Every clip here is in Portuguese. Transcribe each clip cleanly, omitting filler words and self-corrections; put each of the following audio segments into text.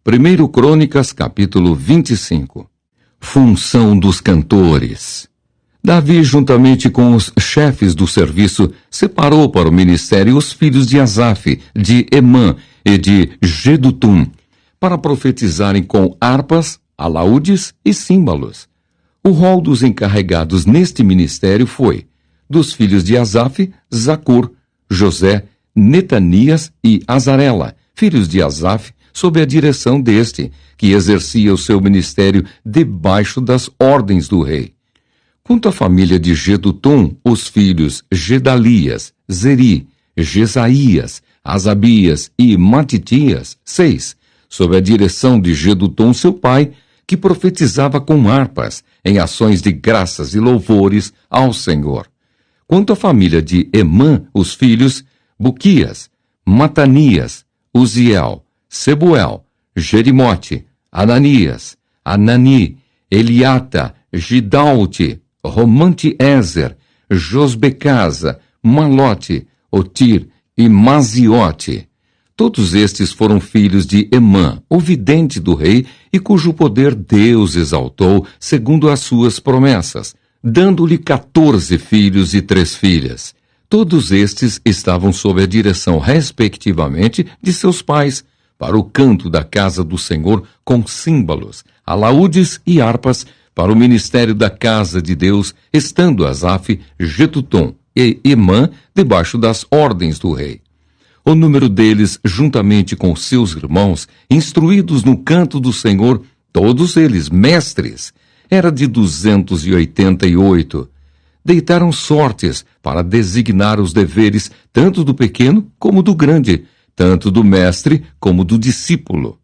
1 Crônicas, capítulo 25. Função dos cantores. Davi, juntamente com os chefes do serviço, separou para o ministério os filhos de Asaf, de Emã e de Jedutum, para profetizarem com harpas, alaúdes e símbolos. O rol dos encarregados neste ministério foi: dos filhos de Asaf, Zacur, José, Netanias e Azarela, filhos de Asaf, sob a direção deste, que exercia o seu ministério debaixo das ordens do rei. Quanto à família de Jedutum, os filhos Gedalias, Zeri, Jesaías, Asabias e Matitias, 6, sob a direção de Jedutum, seu pai, que profetizava com harpas, em ações de graças e louvores ao Senhor. Quanto à família de Emã, os filhos Buquias, Matanias, Uziel, Sebuel, Jerimote, Ananias, Anani, Eliata, Gidalte, Romante-Ezer, Josbecasa, Malote, Otir e Maziote. Todos estes foram filhos de Emã, o vidente do rei, e cujo poder Deus exaltou segundo as suas promessas, dando-lhe 14 filhos e 3 filhas. Todos estes estavam sob a direção, respectivamente, de seus pais, para o canto da casa do Senhor com símbolos, alaúdes e harpas, para o ministério da casa de Deus, estando Asaf, Jedutum e Emã debaixo das ordens do rei. O número deles, juntamente com seus irmãos, instruídos no canto do Senhor, todos eles mestres, era de 288. Deitaram sortes para designar os deveres tanto do pequeno como do grande, tanto do mestre como do discípulo.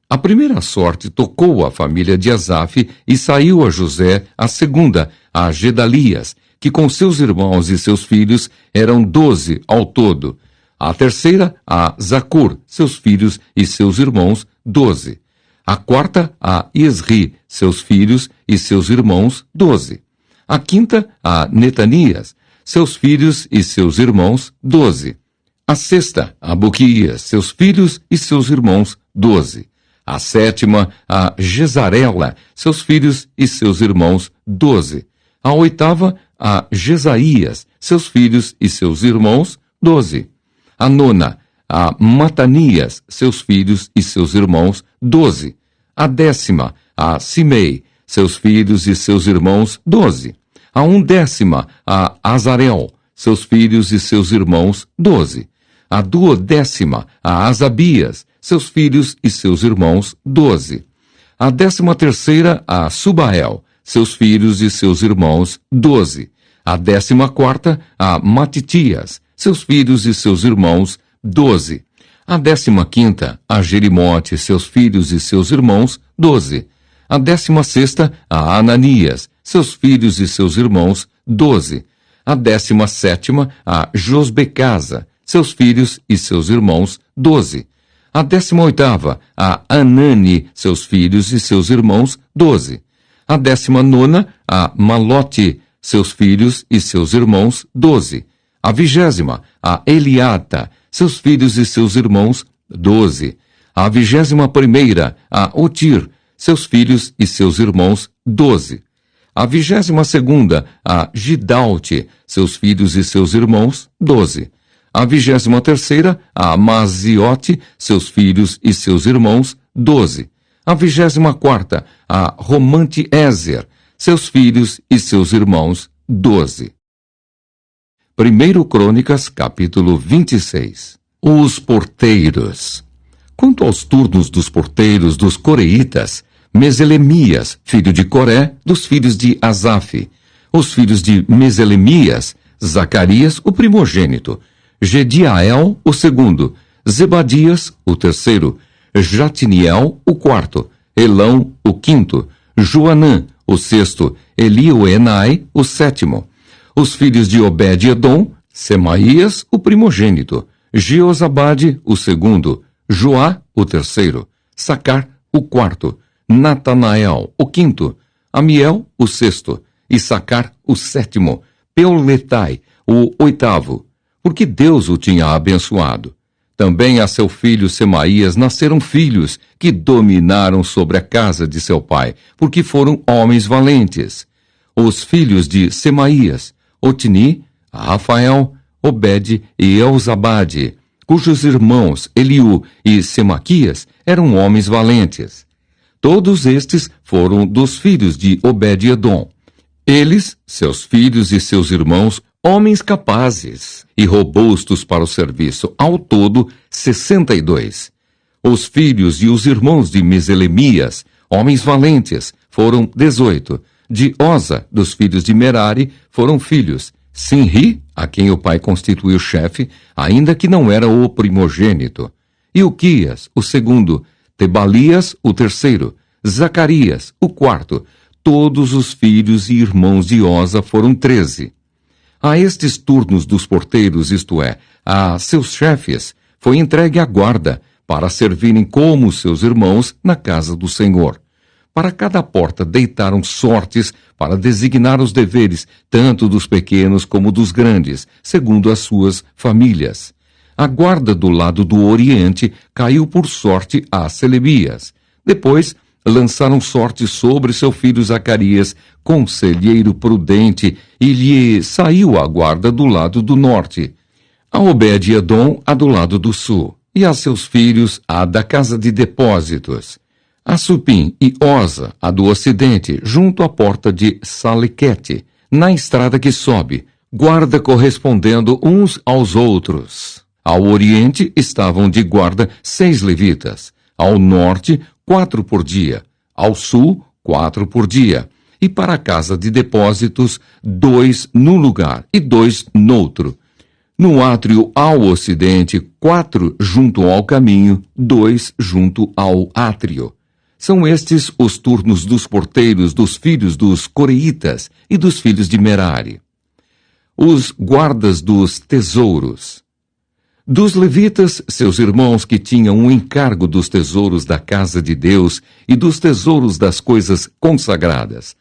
A primeira sorte tocou a família de Asaf e saiu a José, a segunda a Gedalias, que com seus irmãos e seus filhos eram 12 ao todo. A terceira a Zacur, seus filhos e seus irmãos, 12. A quarta a Isri, seus filhos e seus irmãos, 12. A quinta a Netanias, seus filhos e seus irmãos, 12. A sexta a Buquias, seus filhos e seus irmãos, 12. A sétima a Jezarela, seus filhos e seus irmãos, 12. A oitava a Jesaías, seus filhos e seus irmãos, 12. A nona a Matanias, seus filhos e seus irmãos, 12. A décima a Simei, seus filhos e seus irmãos, 12. A undécima a Azarel, seus filhos e seus irmãos, 12. A duodécima a Asabias, seus filhos e seus irmãos, 12. A 13ª a Subael, seus filhos e seus irmãos, 12. A 14ª a Matitias, seus filhos e seus irmãos, 12. A 15ª a Jerimote, seus filhos e seus irmãos, 12. A 16ª a Ananias, seus filhos e seus irmãos, 12. A 17ª a Josbecasa, seus filhos e seus irmãos, 12. A 18ª a Anani, seus filhos e seus irmãos, 12. A 19ª a Malote, seus filhos e seus irmãos, 12. A 20ª a Eliata, seus filhos e seus irmãos, 12. A 21ª a Otir, seus filhos e seus irmãos, 12. A 22ª a Gidalte, seus filhos e seus irmãos, 12. A 23ª a Maziote, seus filhos e seus irmãos, 12. A 24ª a Romante-Ezer, seus filhos e seus irmãos, 12. 1 Crônicas, capítulo 26. Os porteiros. Quanto aos turnos dos porteiros dos coreitas, Meselemias, filho de Coré, dos filhos de Asaf. Os filhos de Meselemias, Zacarias, o primogênito, Gediael, o segundo, Zebadias, o terceiro, Jatiniel, o quarto, Elão, o quinto, Joanã, o sexto, Elioenai, o sétimo. Os filhos de Obed-edom, Semaías, o primogênito, Jeozabade, o segundo, Joá, o terceiro, Sacar, o quarto, Natanael, o quinto, Amiel, o sexto, Issacar, o sétimo, Peuletai, o oitavo, porque Deus o tinha abençoado. Também a seu filho Semaías nasceram filhos que dominaram sobre a casa de seu pai, porque foram homens valentes. Os filhos de Semaías, Otni, Rafael, Obed e Elzabade, cujos irmãos Eliú e Semaquias eram homens valentes. Todos estes foram dos filhos de Obed-Edom. Eles, seus filhos e seus irmãos, homens capazes e robustos para o serviço, ao todo 62. Os filhos e os irmãos de Meselemias, homens valentes, foram 18. De Oza, dos filhos de Merari, foram filhos Sinri, a quem o pai constituiu chefe, ainda que não era o primogênito, Ilquias, o segundo, Tebalias, o terceiro, Zacarias, o quarto. Todos os filhos e irmãos de Oza foram 13. A estes turnos dos porteiros, isto é, a seus chefes, foi entregue a guarda, para servirem como seus irmãos na casa do Senhor. Para cada porta deitaram sortes para designar os deveres, tanto dos pequenos como dos grandes, segundo as suas famílias. A guarda do lado do oriente caiu por sorte a Selebias. Depois, lançaram sorte sobre seu filho Zacarias, conselheiro prudente, e lhe saiu a guarda do lado do norte. A Obed-Edom, a do lado do sul, e a seus filhos, a da casa de depósitos. A Supim e Oza, a do ocidente, junto à porta de Salequete, na estrada que sobe, guarda correspondendo uns aos outros. Ao oriente estavam de guarda 6 levitas, ao norte 4 por dia, ao sul 4 por dia, e para a casa de depósitos 2 num lugar e 2 noutro. No átrio ao ocidente 4 junto ao caminho, 2 junto ao átrio. São estes os turnos dos porteiros dos filhos dos coreitas e dos filhos de Merari. Os guardas dos tesouros. Dos levitas, seus irmãos que tinham o encargo dos tesouros da casa de Deus e dos tesouros das coisas consagradas.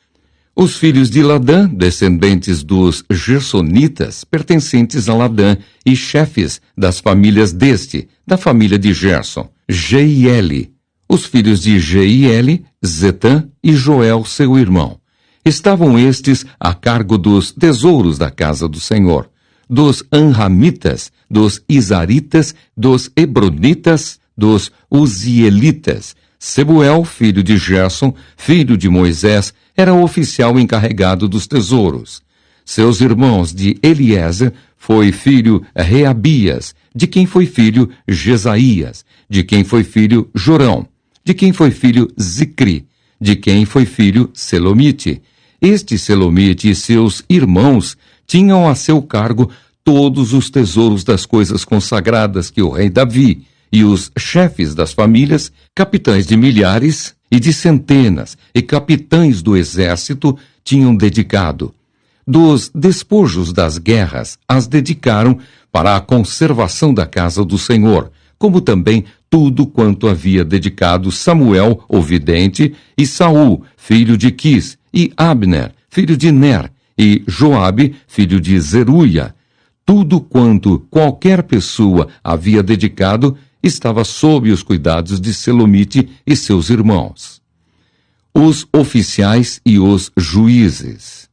Os filhos de Ladã, descendentes dos Gersonitas, pertencentes a Ladã, e chefes das famílias deste, da família de Gerson, Jeieli. Os filhos de Jeieli, Zetã e Joel, seu irmão. Estavam estes a cargo dos tesouros da casa do Senhor, dos Anramitas, dos Izaritas, dos Hebronitas, dos Uzielitas. Sebuel, filho de Gerson, filho de Moisés, era o oficial encarregado dos tesouros. Seus irmãos de Eliezer foi filho Reabias, de quem foi filho Jesaías, de quem foi filho Jorão, de quem foi filho Zicri, de quem foi filho Selomite. Este Selomite e seus irmãos tinham a seu cargo todos os tesouros das coisas consagradas que o rei Davi e os chefes das famílias, capitães de milhares e de centenas e capitães do exército tinham dedicado. Dos despojos das guerras as dedicaram para a conservação da casa do Senhor, como também tudo quanto havia dedicado Samuel, o vidente, e Saul, filho de Quis, e Abner, filho de Ner, e Joabe, filho de Zeruia. Tudo quanto qualquer pessoa havia dedicado estava sob os cuidados de Selomite e seus irmãos. Os oficiais e os juízes.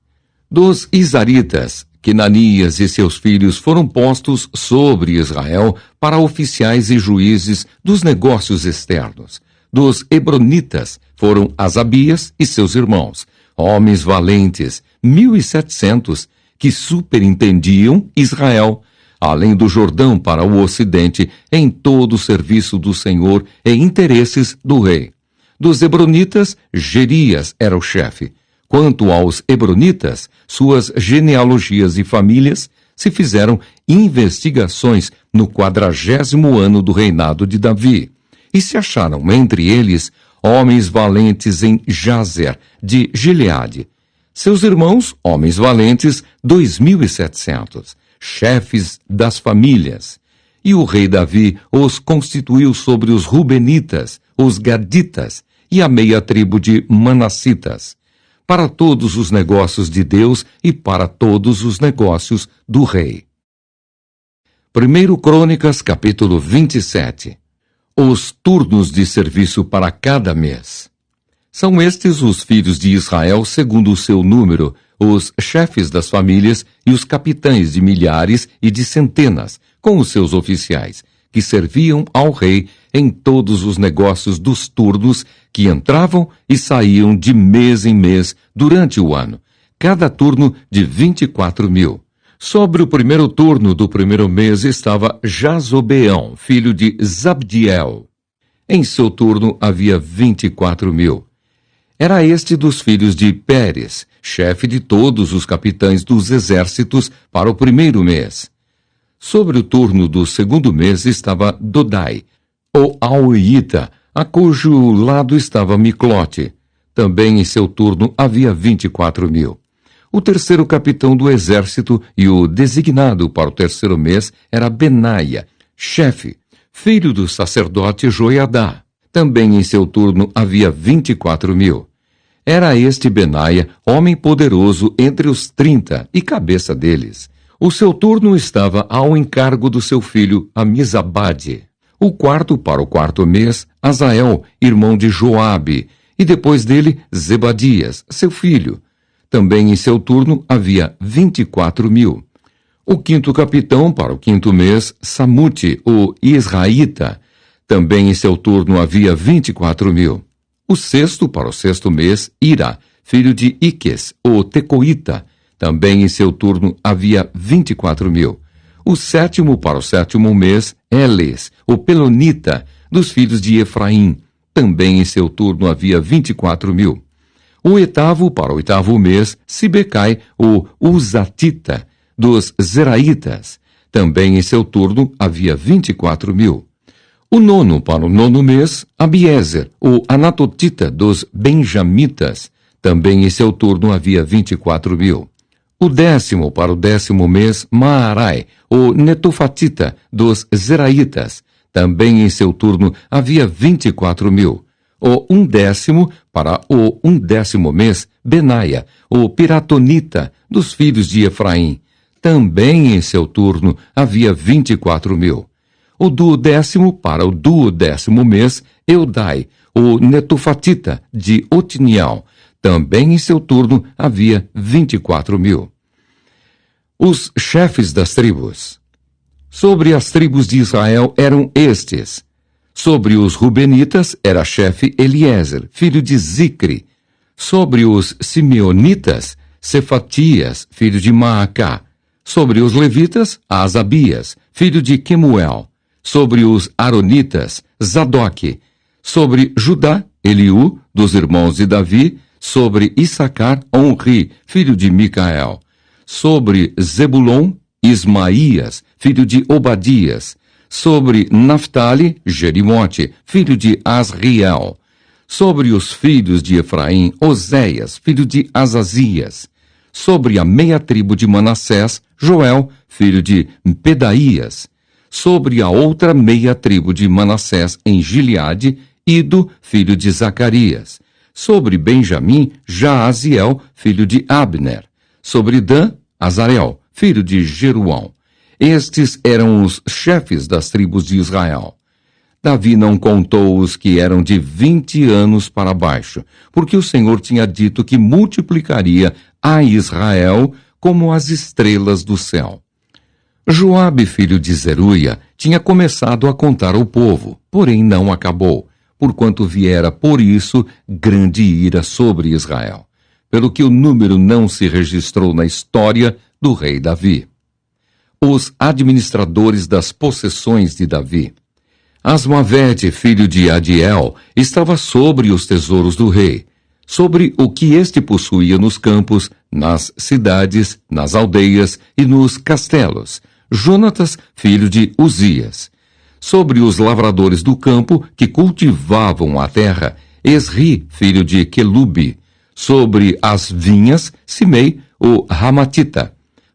Dos Izaritas, Quenanias e seus filhos foram postos sobre Israel para oficiais e juízes dos negócios externos. Dos Hebronitas foram Asabias e seus irmãos, homens valentes, 1.700, que superintendiam Israel, além do Jordão para o ocidente, em todo o serviço do Senhor e interesses do rei. Dos Hebronitas, Gerias era o chefe. Quanto aos Hebronitas, suas genealogias e famílias, se fizeram investigações no 40º ano do reinado de Davi, e se acharam entre eles homens valentes em Jazer, de Gileade. Seus irmãos, homens valentes, 2.700, chefes das famílias. E o rei Davi os constituiu sobre os Rubenitas, os Gaditas e a meia tribo de Manassitas, para todos os negócios de Deus e para todos os negócios do rei. 1 Crônicas, capítulo 27. Os turnos de serviço para cada mês. São estes os filhos de Israel segundo o seu número, os chefes das famílias e os capitães de milhares e de centenas, com os seus oficiais, que serviam ao rei em todos os negócios dos turnos que entravam e saíam de mês em mês durante o ano, cada turno de 24.000. Sobre o primeiro turno do primeiro mês estava Jazobeão, filho de Zabdiel. Em seu turno havia 24.000. Era este dos filhos de Pérez, chefe de todos os capitães dos exércitos para o primeiro mês. Sobre o turno do segundo mês estava Dodai, o Auíta, a cujo lado estava Miclote. Também em seu turno havia 24.000. O terceiro capitão do exército e o designado para o terceiro mês era Benaia, chefe, filho do sacerdote Joiadá. Também em seu turno havia 24.000. Era este Benaia, homem poderoso entre os 30 e cabeça deles. O seu turno estava ao encargo do seu filho Amizabade. O quarto para o quarto mês, Azael, irmão de Joabe, e depois dele Zebadias, seu filho. Também em seu turno havia 24.000. O quinto capitão para o quinto mês, Samute, o Israelita. Também em seu turno havia 24.000. O sexto para o sexto mês, Ira, filho de Iques, o Tecoíta. Também em seu turno havia 24.000. O sétimo para o sétimo mês, Eles, o Pelonita, dos filhos de Efraim. Também em seu turno havia 24.000. O oitavo para o oitavo mês, Sibecai, o Uzatita, dos Zeraitas. Também em seu turno havia 24.000. O nono para o nono mês, Abiezer, o Anatotita, dos Benjamitas. Também em seu turno havia 24.000. O décimo para o décimo mês, Maarai, o Netofatita, dos Zeraitas. Também em seu turno havia 24.000. O undécimo para o undécimo mês, Benaia, o Piratonita, dos filhos de Efraim. Também em seu turno havia 24.000. O duodécimo para o duodécimo mês, Eudai, o Netofatita, de Otiniel. Também em seu turno havia 24.000. Os chefes das tribos. Sobre as tribos de Israel eram estes. Sobre os Rubenitas era chefe Eliezer, filho de Zicre. Sobre os Simeonitas, Cefatias, filho de Maacá. Sobre os Levitas, Asabias, filho de Quemuel. Sobre os Aronitas, Zadoque. Sobre Judá, Eliú, dos irmãos de Davi. Sobre Issacar, Onri, filho de Micael. Sobre Zebulon, Ismaías, filho de Obadias. Sobre Naftali, Jerimote, filho de Asriel. Sobre os filhos de Efraim, Oséias, filho de Azazias. Sobre a meia tribo de Manassés, Joel, filho de Pedaías. Sobre a outra meia tribo de Manassés em Gileade, Ido, filho de Zacarias. Sobre Benjamim, Jaaziel, filho de Abner. Sobre Dan, Azarel, filho de Jeruão. Estes eram os chefes das tribos de Israel. Davi não contou os que eram de 20 anos para baixo, porque o Senhor tinha dito que multiplicaria a Israel como as estrelas do céu. Joabe, filho de Zeruia, tinha começado a contar o povo, porém não acabou, porquanto viera por isso grande ira sobre Israel, pelo que o número não se registrou na história do rei Davi. Os administradores das possessões de Davi. Asmavete, filho de Adiel, estava sobre os tesouros do rei, sobre o que este possuía nos campos, nas cidades, nas aldeias e nos castelos. Jonatas, filho de Uzias. Sobre os lavradores do campo que cultivavam a terra, Esri, filho de Quelube. Sobre as vinhas, Simei, o Ramatita.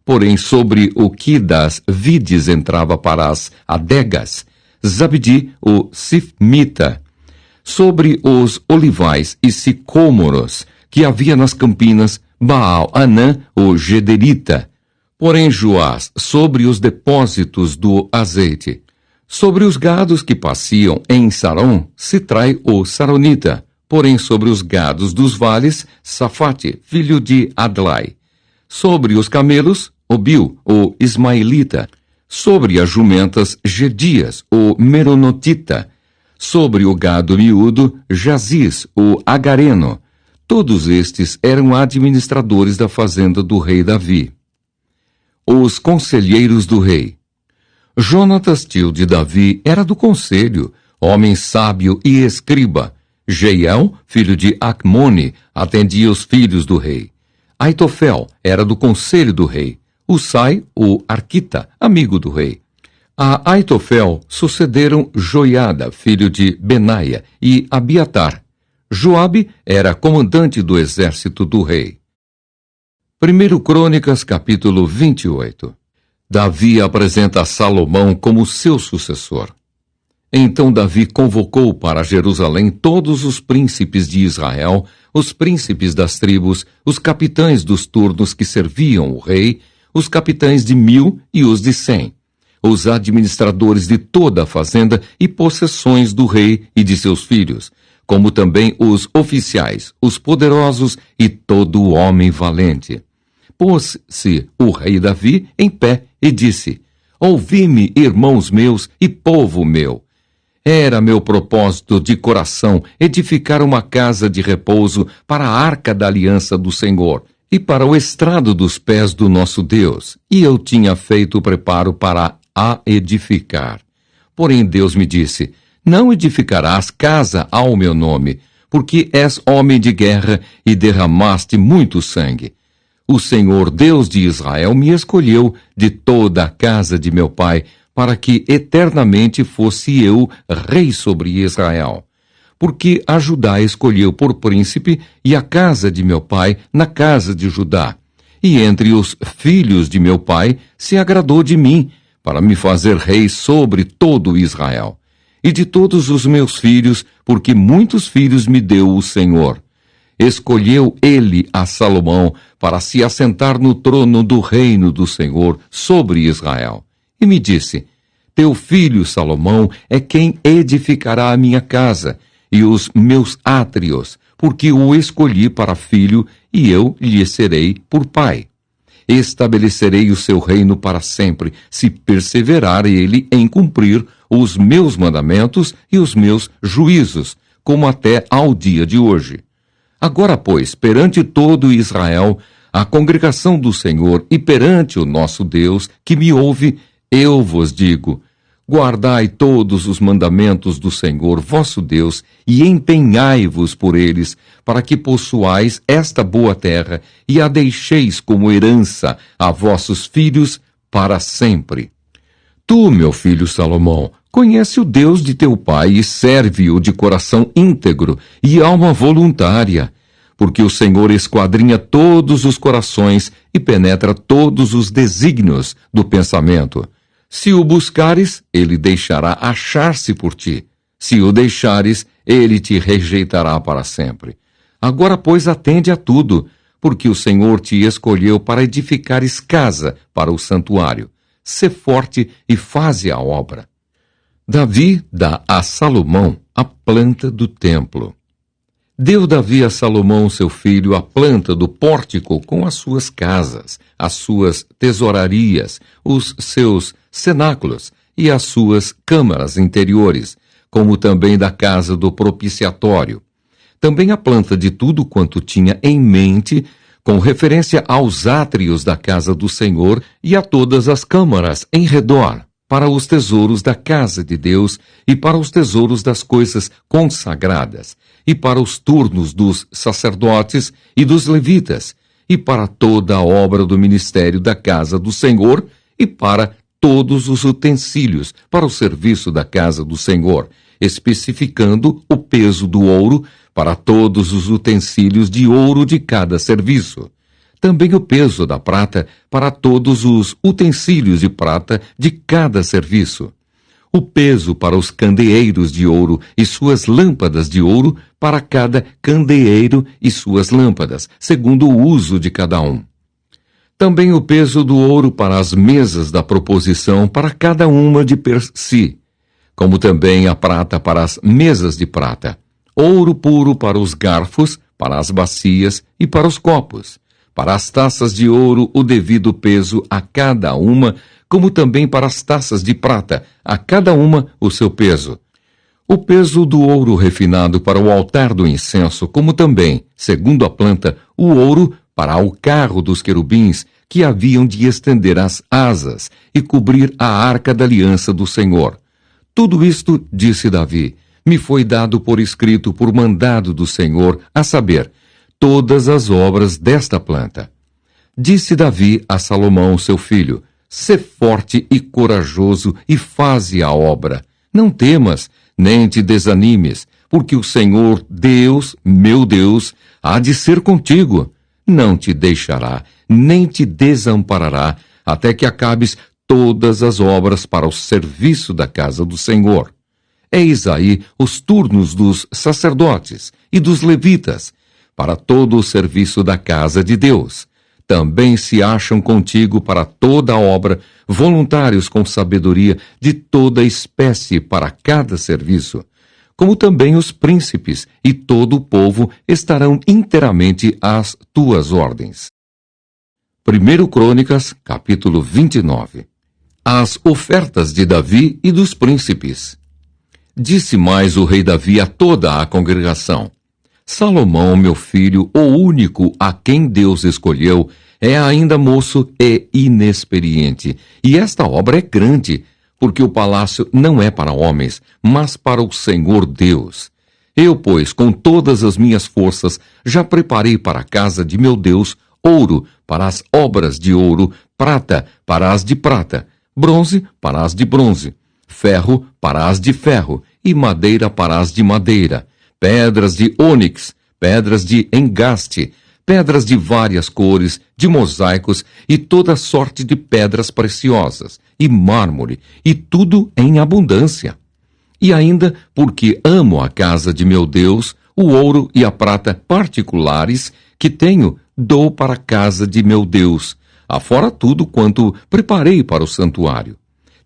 Porém, sobre o que das vides entrava para as adegas, Zabdi, o Sifmita. Sobre os olivais e sicômoros que havia nas campinas, Baal-Anã, o Gederita. porém Joás sobre os depósitos do azeite. Sobre os gados que pasciam em Sarom, Sitrai o Saronita, porém sobre os gados dos vales, Safate, filho de Adlai. Sobre os camelos, Obil, o Ismaelita. Sobre as jumentas, Gedias, o Meronotita. Sobre o gado miúdo, Jaziz, o Agareno. Todos estes eram administradores da fazenda do rei Davi. Os conselheiros do rei. Jonatas, tio de Davi, era do conselho, homem sábio e escriba. Jeiel, filho de Acmone, atendia os filhos do rei. Aitofel era do conselho do rei. Usai, o Arquita, amigo do rei. A Aitofel sucederam Joiada, filho de Benaia, e Abiatar. Joabe era comandante do exército do rei. 1 Crônicas, capítulo 28. Davi apresenta Salomão como seu sucessor. Então Davi convocou para Jerusalém todos os príncipes de Israel, os príncipes das tribos, os capitães dos turnos que serviam o rei, os capitães de 1000 e os de 100, os administradores de toda a fazenda e possessões do rei e de seus filhos, como também os oficiais, os poderosos e todo o homem valente. Pôs-se o rei Davi em pé e disse: Ouvi-me, irmãos meus e povo meu. Era meu propósito de coração edificar uma casa de repouso para a arca da aliança do Senhor e para o estrado dos pés do nosso Deus, e eu tinha feito o preparo para a edificar. Porém Deus me disse: Não edificarás casa ao meu nome, porque és homem de guerra e derramaste muito sangue. O Senhor Deus de Israel me escolheu de toda a casa de meu pai, para que eternamente fosse eu rei sobre Israel. Porque a Judá escolheu por príncipe e a casa de meu pai na casa de Judá. E entre os filhos de meu pai se agradou de mim, para me fazer rei sobre todo Israel. E de todos os meus filhos, porque muitos filhos me deu o Senhor. Escolheu ele a Salomão para se assentar no trono do reino do Senhor sobre Israel. E me disse: Teu filho Salomão é quem edificará a minha casa e os meus átrios, porque o escolhi para filho e eu lhe serei por pai. Estabelecerei o seu reino para sempre, se perseverar ele em cumprir os meus mandamentos e os meus juízos, como até ao dia de hoje. Agora, pois, perante todo Israel, a congregação do Senhor e perante o nosso Deus, que me ouve, eu vos digo: guardai todos os mandamentos do Senhor vosso Deus e empenhai-vos por eles, para que possuais esta boa terra e a deixeis como herança a vossos filhos para sempre. Tu, meu filho Salomão, conhece o Deus de teu pai e serve-o de coração íntegro e alma voluntária, porque o Senhor esquadrinha todos os corações e penetra todos os desígnios do pensamento. Se o buscares, ele deixará achar-se por ti. Se o deixares, ele te rejeitará para sempre. Agora, pois, atende a tudo, porque o Senhor te escolheu para edificares casa para o santuário. Sê forte e faze a obra. Davi dá a Salomão a planta do templo. Deu Davi a Salomão, seu filho, a planta do pórtico com as suas casas, as suas tesourarias, os seus cenáculos e as suas câmaras interiores, como também da casa do propiciatório. Também a planta de tudo quanto tinha em mente, com referência aos átrios da casa do Senhor e a todas as câmaras em redor, para os tesouros da casa de Deus e para os tesouros das coisas consagradas, e para os turnos dos sacerdotes e dos levitas, e para toda a obra do ministério da casa do Senhor, e para todos os utensílios para o serviço da casa do Senhor, especificando o peso do ouro para todos os utensílios de ouro de cada serviço. Também o peso da prata para todos os utensílios de prata de cada serviço. O peso para os candeeiros de ouro e suas lâmpadas de ouro para cada candeeiro e suas lâmpadas, segundo o uso de cada um. Também o peso do ouro para as mesas da proposição para cada uma de per si, como também a prata para as mesas de prata, ouro puro para os garfos, para as bacias e para os copos, para as taças de ouro o devido peso a cada uma, como também para as taças de prata, a cada uma o seu peso. O peso do ouro refinado para o altar do incenso, como também, segundo a planta, o ouro para o carro dos querubins, que haviam de estender as asas e cobrir a arca da aliança do Senhor. Tudo isto, disse Davi, me foi dado por escrito por mandado do Senhor, a saber, todas as obras desta planta. Disse Davi a Salomão, seu filho, sê forte e corajoso e faze a obra. Não temas, nem te desanimes, porque o Senhor, Deus, meu Deus, há de ser contigo. Não te deixará, nem te desamparará, até que acabes todas as obras para o serviço da casa do Senhor. Eis aí os turnos dos sacerdotes e dos levitas, para todo o serviço da casa de Deus. Também se acham contigo para toda a obra, voluntários com sabedoria de toda espécie para cada serviço, como também os príncipes e todo o povo estarão inteiramente às tuas ordens. 1 Crônicas, capítulo 29. As ofertas de Davi e dos príncipes. Disse mais o rei Davi a toda a congregação: Salomão, meu filho, o único a quem Deus escolheu, é ainda moço e inexperiente, e esta obra é grande, porque o palácio não é para homens, mas para o Senhor Deus. Eu, pois, com todas as minhas forças, já preparei para a casa de meu Deus ouro para as obras de ouro, prata para as de prata, bronze para as de bronze, ferro para as de ferro e madeira para as de madeira, pedras de ônix, pedras de engaste, pedras de várias cores, de mosaicos e toda sorte de pedras preciosas, e mármore, e tudo em abundância. E ainda, porque amo a casa de meu Deus, o ouro e a prata particulares que tenho, dou para a casa de meu Deus, afora tudo quanto preparei para o santuário.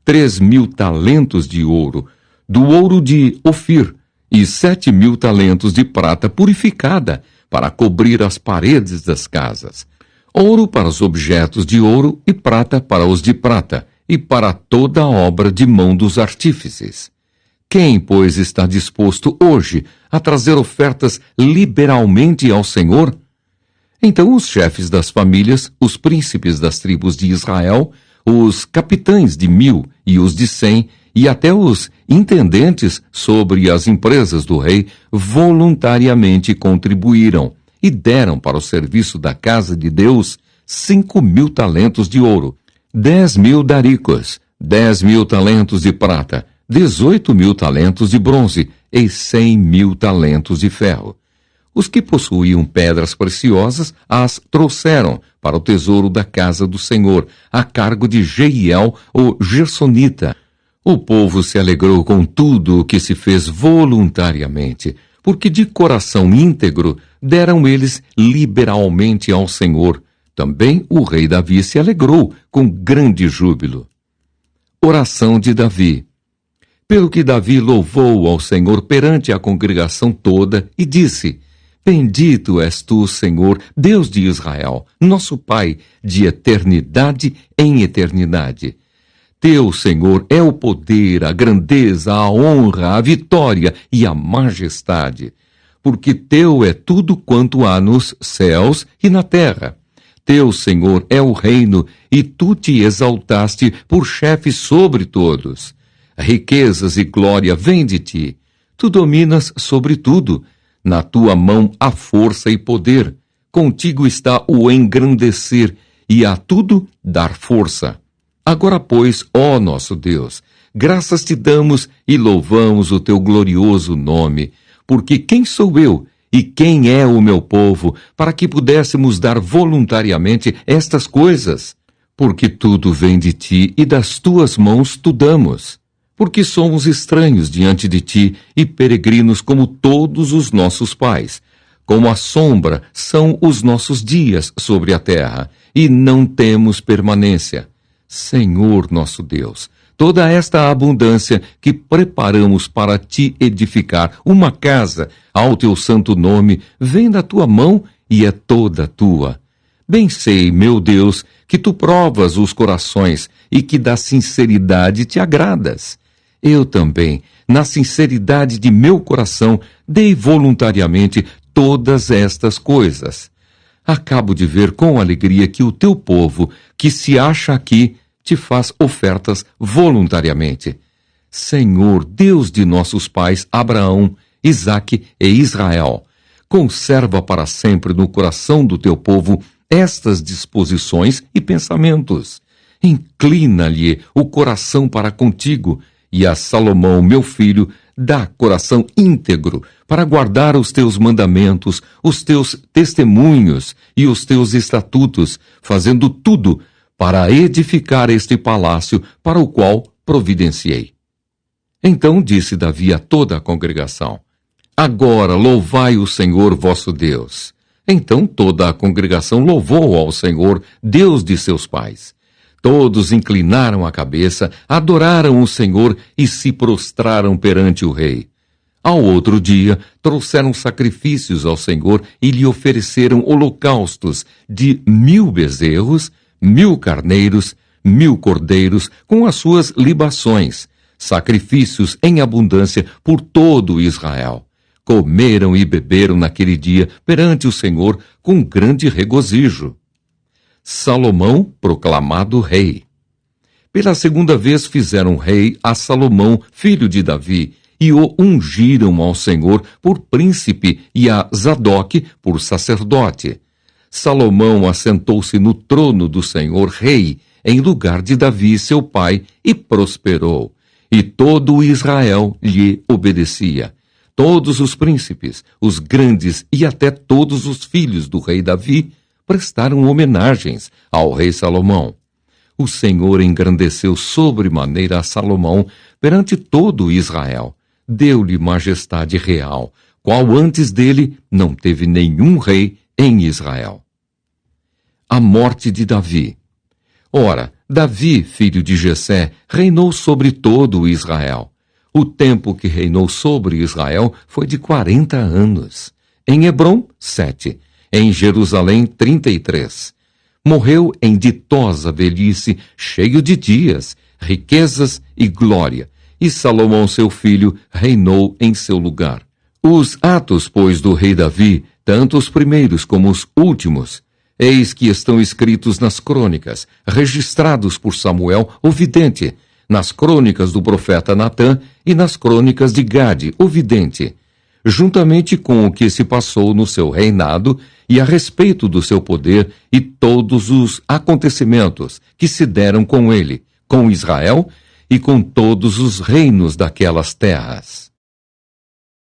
3.000 talentos de ouro, do ouro de Ofir, e 7.000 talentos de prata purificada, para cobrir as paredes das casas. Ouro para os objetos de ouro e prata para os de prata, e para toda a obra de mão dos artífices. Quem, pois, está disposto hoje a trazer ofertas liberalmente ao Senhor? Então os chefes das famílias, os príncipes das tribos de Israel, os capitães de 1.000 e os de 100, e até os intendentes sobre as empresas do rei, voluntariamente contribuíram e deram para o serviço da casa de Deus 5.000 talentos de ouro, 10.000 daricos, 10.000 talentos de prata, 18.000 talentos de bronze e 100.000 talentos de ferro. Os que possuíam pedras preciosas as trouxeram para o tesouro da casa do Senhor, a cargo de Jeiel, o Gersonita. O povo se alegrou com tudo o que se fez voluntariamente, porque de coração íntegro deram eles liberalmente ao Senhor. Também o rei Davi se alegrou com grande júbilo. Oração de Davi. Pelo que Davi louvou ao Senhor perante a congregação toda e disse: Bendito és tu, Senhor, Deus de Israel, nosso Pai, de eternidade em eternidade. Teu, Senhor, é o poder, a grandeza, a honra, a vitória e a majestade, porque teu é tudo quanto há nos céus e na terra. Teu, Senhor, é o reino, e tu te exaltaste por chefe sobre todos. Riquezas e glória vêm de ti. Tu dominas sobre tudo. Na tua mão há força e poder. Contigo está o engrandecer, e a tudo dar força. Agora, pois, ó nosso Deus, graças te damos e louvamos o teu glorioso nome, porque quem sou eu e quem é o meu povo, para que pudéssemos dar voluntariamente estas coisas? Porque tudo vem de ti e das tuas mãos tu damos. Porque somos estranhos diante de ti e peregrinos como todos os nossos pais. Como a sombra são os nossos dias sobre a terra, e não temos permanência. Senhor nosso Deus, toda esta abundância que preparamos para te edificar uma casa ao teu santo nome vem da tua mão e é toda tua. Bem sei, meu Deus, que tu provas os corações e que da sinceridade te agradas. Eu também, na sinceridade de meu coração, dei voluntariamente todas estas coisas. Acabo de ver com alegria que o teu povo, que se acha aqui, te faz ofertas voluntariamente. Senhor, Deus de nossos pais, Abraão, Isaque e Israel, conserva para sempre no coração do teu povo estas disposições e pensamentos. Inclina-lhe o coração para contigo, e a Salomão, meu filho, dá coração íntegro para guardar os teus mandamentos, os teus testemunhos e os teus estatutos, fazendo tudo para edificar este palácio para o qual providenciei. Então disse Davi a toda a congregação: Agora louvai o Senhor vosso Deus. Então toda a congregação louvou ao Senhor, Deus de seus pais. Todos inclinaram a cabeça, adoraram o Senhor e se prostraram perante o rei. Ao outro dia, trouxeram sacrifícios ao Senhor e lhe ofereceram holocaustos de 1000 bezerros, 1000 carneiros, 1000 cordeiros, com as suas libações, sacrifícios em abundância por todo Israel. Comeram e beberam naquele dia perante o Senhor com grande regozijo. Salomão proclamado rei. Pela segunda vez fizeram rei a Salomão, filho de Davi, e o ungiram ao Senhor por príncipe e a Zadok por sacerdote. Salomão assentou-se no trono do Senhor rei, em lugar de Davi, seu pai, e prosperou. E todo o Israel lhe obedecia. Todos os príncipes, os grandes e até todos os filhos do rei Davi prestaram homenagens ao rei Salomão. O Senhor engrandeceu sobremaneira a Salomão perante todo Israel. Deu-lhe majestade real, qual antes dele não teve nenhum rei em Israel. A morte de Davi. Ora, Davi, filho de Jessé, reinou sobre todo o Israel. O tempo que reinou sobre Israel foi de 40 anos. Em Hebrom, 7. Em Jerusalém, 33. Morreu em ditosa velhice, cheio de dias, riquezas e glória. E Salomão, seu filho, reinou em seu lugar. Os atos, pois, do rei Davi, tanto os primeiros como os últimos, eis que estão escritos nas crônicas, registrados por Samuel, o vidente, nas crônicas do profeta Natã e nas crônicas de Gade, o vidente, juntamente com o que se passou no seu reinado e a respeito do seu poder e todos os acontecimentos que se deram com ele, com Israel e com todos os reinos daquelas terras.